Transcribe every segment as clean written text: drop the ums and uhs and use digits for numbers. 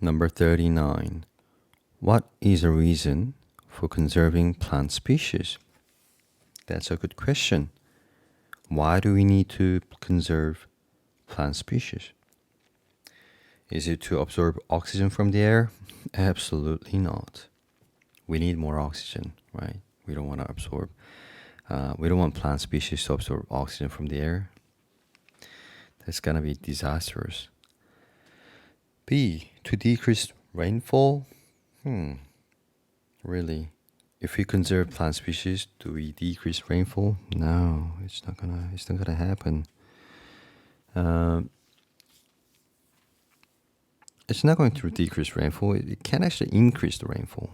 Number 39. What is a reason for conserving plant species? That's a good question. Why do we need to conserve plant species? Is it to absorb oxygen from the air? Absolutely not. We need more oxygen, right? We don't want to absorb. We don't want plant species to absorb oxygen from the air. That's gonna be disastrous. B, to decrease rainfall? Really? If we conserve plant species, do we decrease rainfall? No, it's not gonna happen. It's not going to decrease rainfall. It can actually increase the rainfall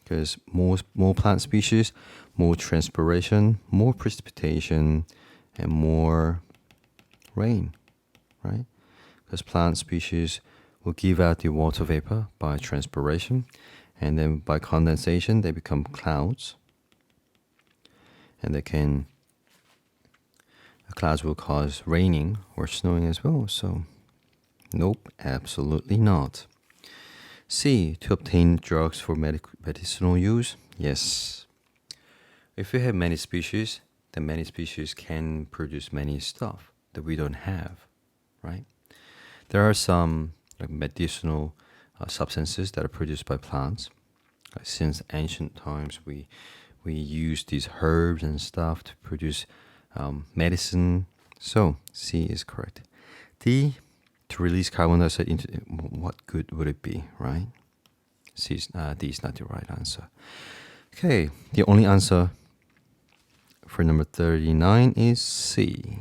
because more plant species, more transpiration, more precipitation, and more rain, right? Because plant species will give out the water vapor by transpiration, and then by condensation they become clouds, and clouds will cause raining or snowing as well. So nope, absolutely not. C, to obtain drugs for medicinal use? Yes. If we have many species, then many species can produce many stuff that we don't have, right? There are some medicinal substances that are produced by plants. Since ancient times, we use these herbs and stuff to produce medicine. So C is correct. D, to release carbon dioxide into what good would it be, right? D is not the right answer. Okay, the only answer for number 39 is C.